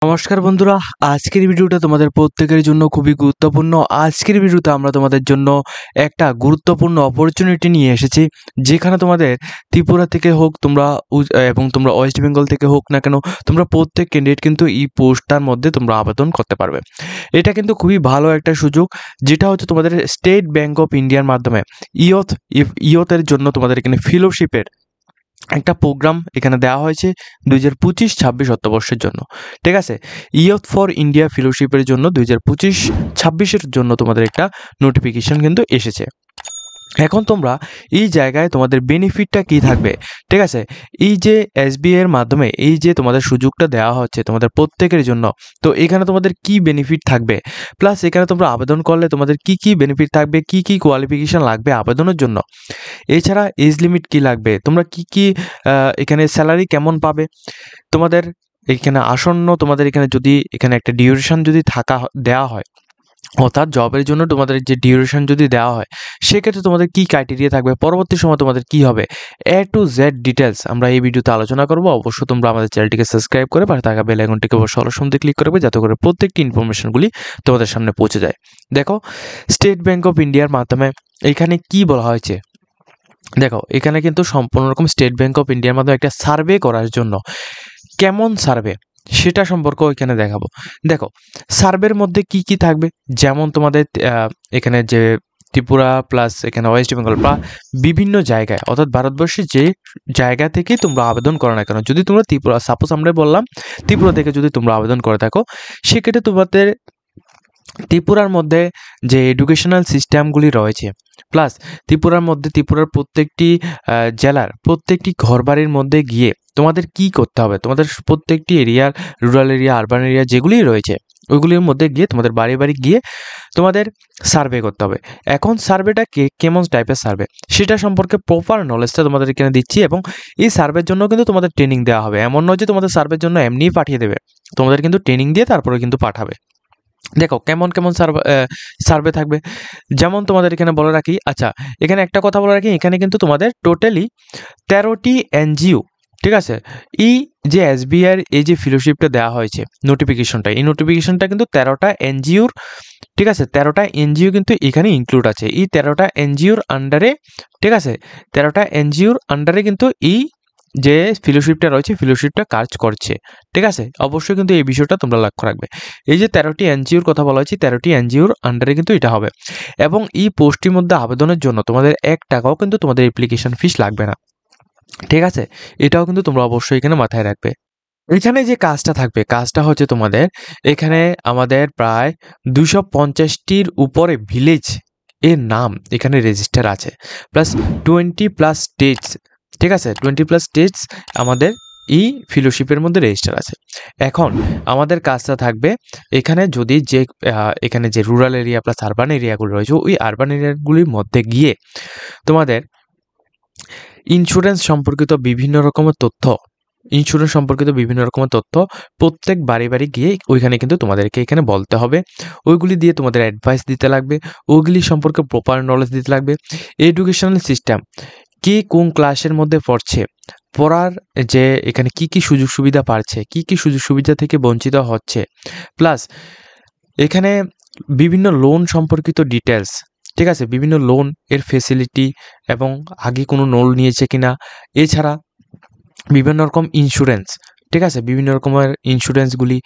নমস্কার বন্ধুরা, আজকের ভিডিওটা তোমাদের প্রত্যেকের জন্য খুবই গুরুত্বপূর্ণ। আজকের ভিডিওতে আমরা তোমাদের জন্য একটা গুরুত্বপূর্ণ অপরচুনিটি নিয়ে এসেছি, যেখানে তোমাদের ত্রিপুরা থেকে হোক এবং তোমরা ওয়েস্ট বেঙ্গল থেকে হোক না কেন, তোমরা প্রত্যেক ক্যান্ডিডেট কিন্তু এই পোস্টটার মধ্যে তোমরা আবেদন করতে পারবে। এটা কিন্তু খুবই ভালো একটা সুযোগ, যেটা হচ্ছে তোমাদের স্টেট ব্যাঙ্ক অফ ইন্ডিয়ার মাধ্যমে ইয়থের জন্য তোমাদের এখানে ফেলোশিপের একটা প্রোগ্রাম এখানে দেওয়া হয়েছে 2025-26 অর্থবর্ষের জন্য। ঠিক আছে, ইয়থ ফর ইন্ডিয়া ফেলোশিপের জন্য 2025-26 জন্য তোমাদের একটা নোটিফিকেশন কিন্তু এসেছে। এখন তোমরা এই জায়গায় তোমাদের বেনিফিটটা কি থাকবে, ঠিক আছে, এই যে এসবিআই এর মাধ্যমে এই যে তোমাদের সুযোগটা দেওয়া হচ্ছে তোমাদের প্রত্যেকের জন্য, তো এখানে তোমাদের কি বেনিফিট থাকবে, প্লাস এখানে তোমরা আবেদন করলে তোমাদের কি কি বেনিফিট থাকবে, কি কি কোয়ালিফিকেশন লাগবে আবেদনের জন্য, এছাড়া এজ লিমিট কি লাগবে, তোমরা কি কি এখানে স্যালারি কেমন পাবে, তোমাদের এখানে আসন্ন তোমাদের এখানে যদি এখানে একটা ডিউরেশন যদি দেওয়া হয়, অর্থাৎ জবের জন্য তোমাদের যে ডিউরেশন যদি দেওয়া হয়, সেক্ষেত্রে তোমাদের কি ক্রাইটেরিয়া থাকবে, পরবর্তী সময় তোমাদের কি হবে, এ টু জেড ডিটেলস আমরা এই ভিডিওতে আলোচনা করব। অবশ্যই তোমরা আমাদের চ্যানেলটিকে সাবস্ক্রাইব করে পাশে থাকা বেল আইকনটিকে অবশ্যই অলসমতে ক্লিক করবে, যাতে করে প্রত্যেকটি ইনফরমেশনগুলি তোমাদের সামনে পৌঁছে যায়। দেখো, স্টেট ব্যাঙ্ক অফ ইন্ডিয়ার মাধ্যমে এখানে কি বলা হয়েছে, দেখো এখানে কিন্তু সম্পূর্ণ রকম স্টেট ব্যাঙ্ক অফ ইন্ডিয়ার মাধ্যমে একটা সার্ভে করার জন্য, কেমন সার্ভে সেটা সম্পর্কেও এখানে দেখাবো। দেখো, সার্ভের মধ্যে কি কি থাকবে, যেমন তোমাদের এখানে যে ত্রিপুরা প্লাস এখানে ওয়েস্ট বেঙ্গল বা বিভিন্ন জায়গায়, অর্থাৎ ভারতবর্ষের যে জায়গা থেকে তোমরা আবেদন করো না কেন, যদি তোমরা ত্রিপুরা, সাপোজ আমরা বললাম ত্রিপুরা থেকে যদি তোমরা আবেদন করে থাকো, সেক্ষেত্রে তোমাদের ত্রিপুরার মধ্যে যে এডুকেশনাল সিস্টেমগুলি রয়েছে, প্লাস ত্রিপুরার মধ্যে ত্রিপুরার প্রত্যেকটি জেলার প্রত্যেকটি ঘরবাড়ির মধ্যে গিয়ে তোমাদের কি করতে হবে, তোমাদের প্রত্যেকটি এরিয়ার, রুরাল এরিয়া, আরবান এরিয়া যেগুলি রয়েছে, ওইগুলির মধ্যে গিয়ে তোমাদের বাড়ি বাড়ি গিয়ে তোমাদের সার্ভে করতে হবে। এখন সার্ভেটা কেমন টাইপের সার্ভে, সেটা সম্পর্কে প্রপার নলেজটা তোমাদের এখানে দিচ্ছি, এবং এই সার্ভের জন্য কিন্তু তোমাদের ট্রেনিং দেওয়া হবে। এমন নয় যে তোমাদের সার্ভের জন্য এমনিই পাঠিয়ে দেবে, তোমাদের কিন্তু ট্রেনিং দিয়ে তারপরে কিন্তু পাঠাবে। দেখো কেমন কেমন সার্ভে থাকবে, যেমন তোমাদের এখানে বলে রাখি, আচ্ছা এখানে একটা কথা বলে রাখি, এখানে কিন্তু তোমাদের টোটালি 13টি এনজিও, ঠিক আছে, এই যে এসবিআই এই যে ফেলোশিপটা দেওয়া হয়েছে নোটিফিকেশনটা, এই নোটিফিকেশনটা কিন্তু 13টা এনজিওর, ঠিক আছে, 13টা এনজিও কিন্তু এখানে ইনক্লুড আছে। এই 13টা এনজিওর আন্ডারে, ঠিক আছে, 13টা এনজিওর আন্ডারে কিন্তু এই যে ফেলোশিপটা রয়েছে, ফেলোশিপটা কাজ করছে। ঠিক আছে, অবশ্যই কিন্তু এই বিষয়টা তোমরা লক্ষ্য রাখবে। এই যে 13টি এনজিওর কথা বলা হয়েছে, 13টি এনজিওর আন্ডারে কিন্তু এটা হবে, এবং এই পোস্টটির মধ্যে আবেদনের জন্য তোমাদের 1 টাকাও কিন্তু তোমাদের অ্যাপ্লিকেশন ফিস লাগবে না। ঠিক আছে, এটাও কিন্তু তোমরা অবশ্যই এখানে মাথায় রাখবে। এখানে যে কাজটা থাকবে, কাজটা হচ্ছে তোমাদের এখানে আমাদের প্রায় 250টির উপরে ভিলেজ এর নাম এখানে রেজিস্টার আছে, প্লাস 20+ স্টেটস, ঠিক আছে, 20+ স্টেটস আমাদের এই ফেলোশিপের মধ্যে রেজিস্টার আছে। এখন আমাদের কাজটা থাকবে এখানে যদি যে এখানে যে রুরাল এরিয়া প্লাস আরবান এরিয়াগুলো রয়েছে, ওই আরবান এরিয়াগুলির মধ্যে গিয়ে তোমাদের ইন্স্যুরেন্স সম্পর্কিত বিভিন্ন রকমের তথ্য প্রত্যেক বাড়ি বাড়ি গিয়ে ওইখানে কিন্তু তোমাদেরকে এখানে বলতে হবে, ওইগুলি দিয়ে তোমাদের অ্যাডভাইস দিতে লাগবে, ওইগুলি সম্পর্কে প্রপার নলেজ দিতে লাগবে। এডুকেশনাল সিস্টেম, কে কোন ক্লাসের মধ্যে পড়ছে, পড়ার যে এখানে কি কি সুযোগ সুবিধা পাচ্ছে, কি কি সুযোগ সুবিধা থেকে বঞ্চিত হচ্ছে, প্লাস এখানে বিভিন্ন লোন সম্পর্কিত ডিটেলস, ঠিক আছে, বিভিন্ন লোন এর ফেসিলিটি এবং আগে কোনো লোন নিয়েছে কিনা, এছাড়া বিভিন্ন রকম ইন্স্যুরেন্স, ঠিক আছে, বিভিন্ন রকমের ইন্স্যুরেন্সগুলি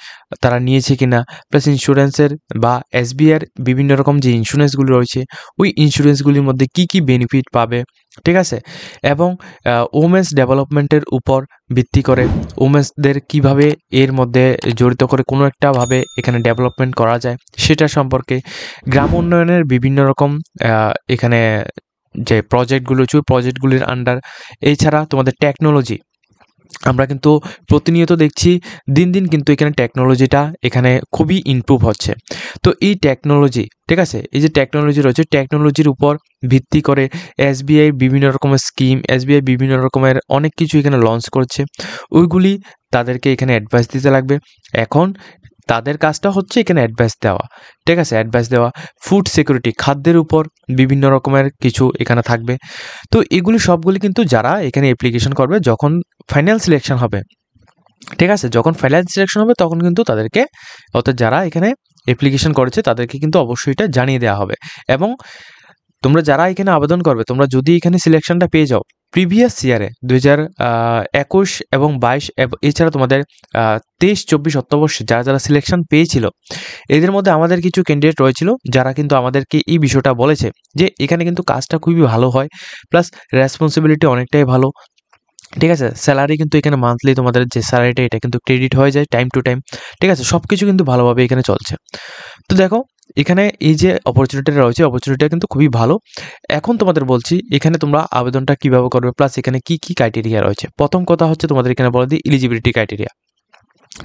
তারা নিয়েছে কিনা, প্লাস ইন্স্যুরেন্সের বা এসবিআইয়ের বিভিন্ন রকম যে ইন্স্যুরেন্সগুলি রয়েছে, ওই ইন্স্যুরেন্সগুলির মধ্যে কি কি বেনিফিট পাবে, ঠিক আছে, এবং ওমেন্স ডেভেলপমেন্টের উপর ভিত্তি করে ওমেন্সদের কিভাবে এর মধ্যে জড়িত করে কোনো একটাভাবে এখানে ডেভেলপমেন্ট করা যায় সেটা সম্পর্কে, গ্রাম উন্নয়নের বিভিন্ন রকম এখানে যে প্রজেক্টগুলো রয়েছে, ওই প্রজেক্টগুলির আন্ডার, এছাড়া তোমাদের টেকনোলজি, আমরা কিন্তু প্রতিনিয়ত দেখছি দিন দিন কিন্তু এখানে টেকনোলজিটা এখানে খুবই ইমপ্রুভ হচ্ছে। তো এই টেকনোলজি, ঠিক আছে, এই যে টেকনোলজি রয়েছে, টেকনোলজির উপর ভিত্তি করে এসবিআই বিভিন্ন রকমের স্কিম, এসবিআই বিভিন্ন রকমের অনেক কিছু এখানে লঞ্চ করছে, ওইগুলি তাদেরকে এখানে অ্যাডভাইস দিতে লাগবে। এখন তাদের কাজটা হচ্ছে এখানে অ্যাডভাইস দেওয়া, ঠিক আছে, অ্যাডভাইস দেওয়া। ফুড সিকিউরিটি, খাদ্যের উপর বিভিন্ন রকমের কিছু এখানে থাকবে। তো এগুলি সবগুলি কিন্তু যারা এখানে অ্যাপ্লিকেশন করবে, যখন ফাইনাল সিলেকশন হবে, ঠিক আছে, যখন ফাইনাল সিলেকশন হবে তখন কিন্তু তাদেরকে, অর্থাৎ যারা এখানে অ্যাপ্লিকেশন করেছে তাদেরকে কিন্তু অবশ্যই এটা জানিয়ে দেওয়া হবে। এবং তোমরা যারা এখানে আবেদন করবে, তোমরা যদি এখানে সিলেকশনটা পেয়ে যাও প্রিভিয়াস ইয়ারে 2021 এবং 22 এছাড়া তোমাদের 23-24 অর্থবর্ষে যারা যারা সিলেকশন পেয়েছিল, এদের মধ্যে আমাদের কিছু ক্যান্ডিডেট রয়েছিল যারা কিন্তু আমাদেরকে এই বিষয়টা বলেছে যে এখানে কিন্তু কাজটা খুবই ভালো হয়, প্লাস রেসপন্সিবিলিটি অনেকটাই ভালো। ঠিক আছে, স্যালারি কিন্তু এখানে মান্থলি তোমাদের যে স্যালারিটা এটা কিন্তু ক্রেডিট হয়ে যায় টাইম টু টাইম। ঠিক আছে, সব কিছু কিন্তু ভালোভাবে এখানে চলছে। তো দেখো এখানে এই যে অপরচুনিটিটা রয়েছে, অপরচুনিটিটা কিন্তু খুবই ভালো। এখন তোমাদের বলছি এখানে তোমরা আবেদনটা কীভাবে করবে, প্লাস এখানে কি কি ক্রাইটেরিয়া রয়েছে। প্রথম কথা হচ্ছে তোমাদের এখানে বলে দিই এলিজিবিলিটি ক্রাইটেরিয়া।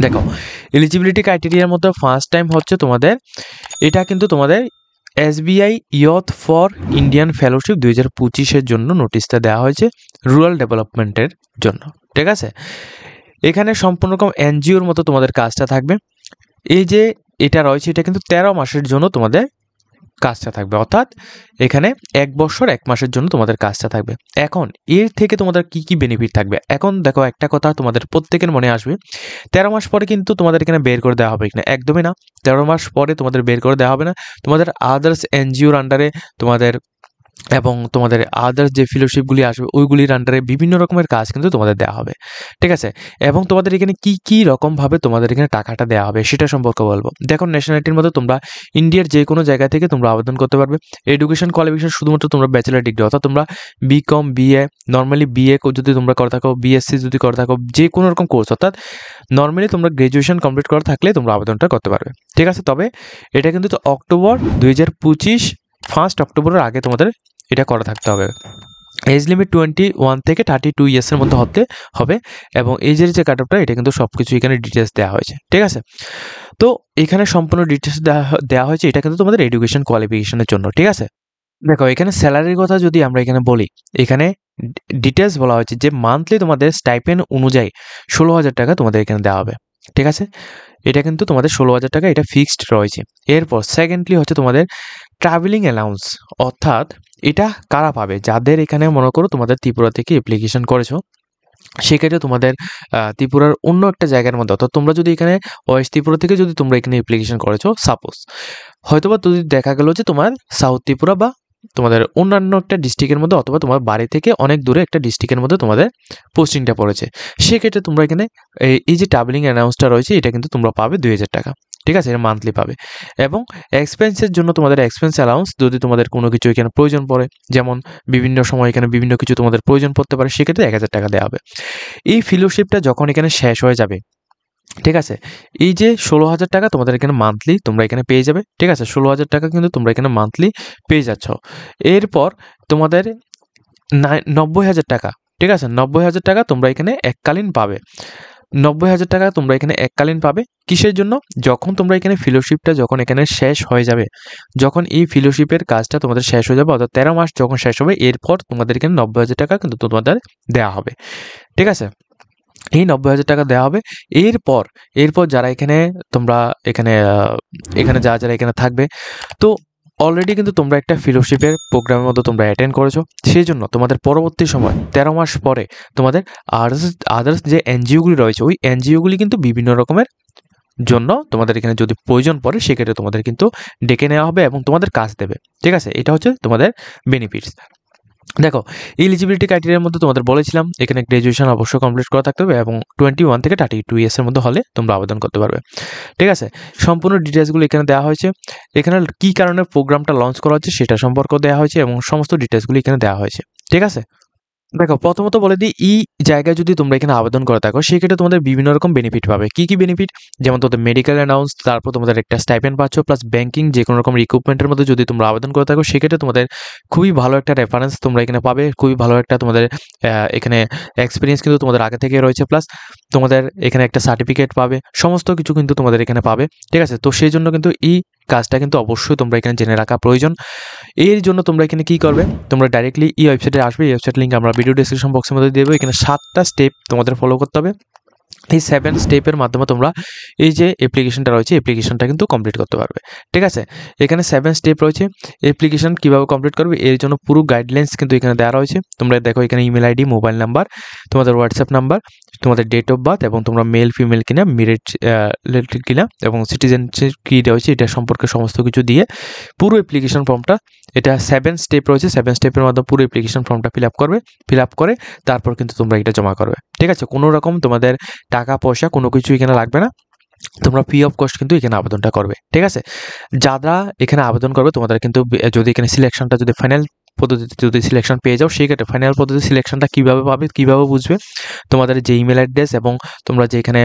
দেখো এলিজিবিলিটি ক্রাইটেরিয়ার মধ্যে ফার্স্ট টাইম হচ্ছে তোমাদের, এটা কিন্তু তোমাদের SBI youth for Indian fellowship 2025-এর জন্য নোটিশটা দেওয়া হয়েছে রুরাল ডেভেলপমেন্টের জন্য। ঠিক আছে, এখানে সম্পূর্ণ রকম NGOর মতো তোমাদের কাজটা থাকবে। এই যে এটা রয়েছে এটা কিন্তু 13 মাসের জন্য তোমাদের কাজটা থাকবে, অর্থাৎ এখানে 1 বছর 1 মাসের জন্য তোমাদের কাজটা থাকবে। এখন এর থেকে তোমাদের কি কি বেনিফিট থাকবে, এখন দেখো একটা কথা তোমাদের প্রত্যেকের মনে আসবে, 13 মাস পরে কিন্তু তোমাদের এখানে বের করে দেওয়া হবে কিনা, একদমই না। 13 মাস পরে তোমাদের বের করে দেওয়া হবে না। তোমাদের আদার্স NGOর আন্ডারে তোমাদের এবং তোমাদের আদার্স যে ফেলোশিপগুলি আসবে ওইগুলির আন্ডারে বিভিন্ন রকমের কাজ কিন্তু তোমাদের দেওয়া হবে। ঠিক আছে, এবং তোমাদের এখানে কি কি রকমভাবে তোমাদের এখানে টাকাটা দেওয়া হবে সেটা সম্পর্কে বলবো। দেখো ন্যাশনালিটির মধ্যে তোমরা ইন্ডিয়ার যে কোনো জায়গা থেকে তোমরা আবেদন করতে পারবে। এডুকেশন কোয়ালিফিকেশন শুধুমাত্র তোমরা ব্যাচেলার ডিগ্রি, অর্থাৎ তোমরা BCom BA, নর্মালি BA যদি তোমরা করে থাকো, BSc যদি করে থাকো, যে কোনো রকম কোর্স, অর্থাৎ নর্মালি তোমরা গ্র্যাজুয়েশন কমপ্লিট করা থাকলে তোমরা আবেদনটা করতে পারবে। ঠিক আছে, তবে এটা কিন্তু অক্টোবর 2025 1 অক্টোবরের আগে তোমাদের এটা করা থাকতে হবে। এজ লিমিট 21 থেকে 32 ইয়ার্সের মধ্যে হতে হবে। এবং এজের যে কাট অফটা এটা কিন্তু সব কিছু এখানে ডিটেলস দেওয়া হয়েছে। ঠিক আছে, তো এখানে সম্পূর্ণ ডিটেলস দেওয়া হয়েছে, এটা কিন্তু তোমাদের এডুকেশন কোয়ালিফিকেশনের জন্য। ঠিক আছে, দেখো এখানে স্যালারির কথা যদি আমরা এখানে বলি, এখানে ডিটেলস বলা হয়েছে যে মান্থলি তোমাদের স্টাইপেন্ড অনুযায়ী 16,000 টাকা তোমাদের এখানে দেওয়া হবে। ঠিক আছে, এটা কিন্তু তোমাদের 16,000 টাকা, এটা ফিক্সড রয়েছে। এরপর সেকেন্ডলি হচ্ছে তোমাদের ট্রাভেলিং অ্যালাউন্স, অর্থাৎ এটা কারা পাবে, যাদের এখানে মনে করো তোমাদের ত্রিপুরা থেকে অ্যাপ্লিকেশন করেছো, সেক্ষেত্রে তোমাদের ত্রিপুরার অন্য একটা জায়গার মধ্যে, অর্থাৎ তোমরা যদি এখানে ওয়েস্ট ত্রিপুরা থেকে যদি তোমরা এখানে অ্যাপ্লিকেশন করেছো, সাপোজ হয়তোবা যদি দেখা গেলো যে তোমার সাউথ ত্রিপুরা বা তোমাদের অন্যান্য একটা ডিস্ট্রিক্টের মধ্যে, অথবা তোমার বাড়ি থেকে অনেক দূরে একটা ডিস্ট্রিক্টের মধ্যে তোমাদের পোস্টিংটা পড়েছে, সেক্ষেত্রে তোমরা এখানে এই যে ট্রাভেলিং অ্যালাউন্সটা রয়েছে এটা কিন্তু তোমরা পাবে 2,000 টাকা। ঠিক আছে, এটা মান্থলি পাবে। এবং এক্সপেন্সের জন্য তোমাদের এক্সপেন্স অ্যালাউন্স, যদি তোমাদের কোনো কিছু এখানে প্রয়োজন পড়ে, যেমন বিভিন্ন সময় এখানে বিভিন্ন কিছু তোমাদের প্রয়োজন পড়তে পারে, সেক্ষেত্রে 1,000 টাকা দেওয়া হবে। এই ফেলোশিপটা যখন এখানে শেষ হয়ে যাবে, ঠিক আছে, এই যে 16,000 টাকা তোমাদের এখানে মান্থলি তোমরা এখানে পেয়ে যাবে। ঠিক আছে, 16,000 টাকা কিন্তু তোমরা এখানে মান্থলি পেয়ে যাচ্ছ। এরপর তোমাদের 90,000 টাকা, ঠিক আছে, 90,000 টাকা তোমরা এখানে এককালীন পাবে। 90,000 টাকা তোমরা এখানে এককালীন পাবে। কিসের জন্য, যখন তোমরা এখানে ফেলোশিপটা যখন এখানে শেষ হয়ে যাবে, যখন এই ফেলোশিপের কাজটা তোমাদের শেষ হয়ে যাবে, অর্থাৎ 13 মাস যখন শেষ হবে, এরপর তোমাদের এখানে 90,000 টাকা কিন্তু তোমাদের দেওয়া হবে। ঠিক আছে, এই 90,000 টাকা দেওয়া হবে। এরপর যারা এখানে তোমরা এখানে যারা এখানে থাকবে, তো অলরেডি কিন্তু তোমরা একটা ফেলোশিপের প্রোগ্রামের মধ্যে তোমরা অ্যাটেন্ড করেছো, সেই জন্য তোমাদের পরবর্তী সময় 13 মাস পরে তোমাদের আদার্স যে NGOগুলি রয়েছে, ওই NGOগুলি কিন্তু বিভিন্ন রকমের জন্য তোমাদের এখানে যদি প্রয়োজন পড়ে, সেক্ষেত্রে তোমাদের কিন্তু ডেকে নেওয়া হবে এবং তোমাদের কাজ দেবে। ঠিক আছে, এটা হচ্ছে তোমাদের বেনিফিটস। দেখো এলিজিবিলিটি ক্রাইটেরিয়ার মধ্যে তোমাদের বলেছিলাম এখানে গ্র্যাজুয়েশন অবশ্যই কমপ্লিট করা থাকতে হবে এবং 21 থেকে 32 ইয়ার্সের মধ্যে হলে তোমরা আবেদন করতে পারবে। ঠিক আছে, সম্পূর্ণ ডিটেলসগুলো এখানে দেওয়া হয়েছে। এখানে কী কারণে প্রোগ্রামটা লঞ্চ করা হচ্ছে সেটা সম্পর্কেও দেওয়া হয়েছে এবং সমস্ত ডিটেলসগুলো এখানে দেওয়া হয়েছে। ঠিক আছে, দেখো প্রথমত বলে দিই, এই জায়গায় যদি তোমরা এখানে আবেদন করে থাকো, সেক্ষেত্রে তোমাদের বিভিন্ন রকম বেনিফিট পাবে। কি কি বেনিফিট, যেমন তোমাদের মেডিকেল অ্যালাউন্স, তারপর তোমাদের একটা স্টাইপেন্ড পাচ্ছ, প্লাস ব্যাংকিং যে কোনো রকম রিক্রুটমেন্টের মধ্যে যদি তোমরা আবেদন করে থাকো, সেক্ষেত্রে তোমাদের খুবই ভালো একটা রেফারেন্স তোমরা এখানে পাবে, খুবই ভালো একটা তোমাদের এখানে এক্সপিরিয়েন্স কিন্তু তোমাদের আগে থেকে রয়েছে, প্লাস তোমাদের এখানে একটা সার্টিফিকেট পাবে, সমস্ত কিছু কিন্তু তোমাদের এখানে পাবে। ঠিক আছে, তো সেই জন্য কিন্তু এই কাজটা কিন্তু অবশ্যই তোমরা এখানে জেনে রাখা প্রয়োজন। এর জন্য তোমরা এখানে কি করবে, তোমরা ডাইরেক্টলি এই ওয়েবসাইটে আসবে। এই ওয়েবসাইট লিঙ্ক আমরা ভিডিও ডেসক্রিপশন বক্সের মধ্যে দেবো। এখানে 7টা স্টেপ তোমাদের ফলো করতে হবে। এই 7 স্টেপের মাধ্যমে তোমরা এই যে অ্যাপ্লিকেশনটা রয়েছে অ্যাপ্লিকেশনটা কিন্তু কমপ্লিট করতে পারবে। ঠিক আছে? এখানে 7 স্টেপ রয়েছে। অ্যাপ্লিকেশন কিভাবে কমপ্লিট করবে এর জন্য পুরো গাইডলাইন্স কিন্তু এখানে দেওয়া রয়েছে। তোমরা দেখো এখানে ইমেল আইডি, মোবাইল নাম্বার, তোমাদের হোয়াটসঅ্যাপ নাম্বার, তোমাদের ডেট অফ বার্থ এবং তোমরা মেল ফিমেল কিনা, মেরিট কিনা এবং সিটিজেনশিপ কি রয়েছে এটা সম্পর্কে সমস্ত কিছু দিয়ে পুরো অ্যাপ্লিকেশন ফর্মটা, এটা 7 স্টেপ রয়েছে। 7 স্টেপের মাধ্যমে পুরো অ্যাপ্লিকেশন ফর্মটা ফিল আপ করে তারপর কিন্তু তোমরা এটা জমা করবে। ঠিক আছে? কোনো রকম তোমাদের টাকা পয়সা কোনো কিছু এখানে লাগবে না। তোমরা ফ্রি অফ কস্ট কিন্তু এখানে আবেদনটা করবে। ঠিক আছে? যারা এখানে আবেদন করবে তোমাদের কিন্তু যদি এখানে সিলেকশনটা যদি ফাইনাল পদ্ধতিতে যদি সিলেকশন পেয়ে যাও সেক্ষেত্রে ফাইনাল পদ্ধতি সিলেকশনটা কীভাবে পাবে, কীভাবে বুঝবে, তোমাদের যে ইমেল অ্যাড্রেস এবং তোমরা যে এখানে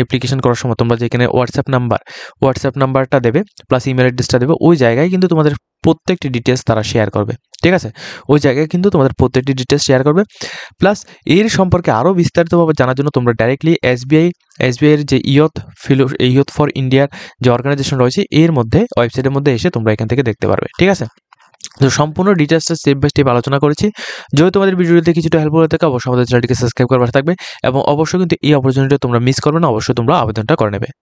অ্যাপ্লিকেশন করার সময় তোমরা যে এখানে হোয়াটসঅ্যাপ নাম্বারটা দেবে প্লাস ইমেল অ্যাড্রেসটা দেবে, ওই জায়গায় কিন্তু তোমাদের প্রত্যেকটি ডিটেলস তারা শেয়ার করবে। ঠিক আছে? ওই জায়গায় কিন্তু তোমাদের প্রত্যেকটি ডিটেলস শেয়ার করবে। প্লাস এর সম্পর্কে আরও বিস্তারিতভাবে জানার জন্য তোমরা ডাইরেক্টলি এসবিআই এর যে ইয়থ ফর ইন্ডিয়ার যে অর্গানাইজেশন রয়েছে এর মধ্যে ওয়েবসাইটের মধ্যে এসে তোমরা এখান থেকে দেখতে পারবে। ঠিক আছে? তো সম্পূর্ণ ডিটেলসটা স্টেপ বাই স্টেপ আলোচনা করেছি। যদি তোমাদের ভিডিওতে কিছুটা হেল্প হয়ে থাকে অবশ্যই আমাদের চ্যানেলটিকে সাবস্ক্রাইব করে পাশে থাকবে এবং অবশ্যই কিন্তু এই অপরচুনিটি তোমরা মিস করবে না, অবশ্যই তোমরা আবেদনটা করে নেবে।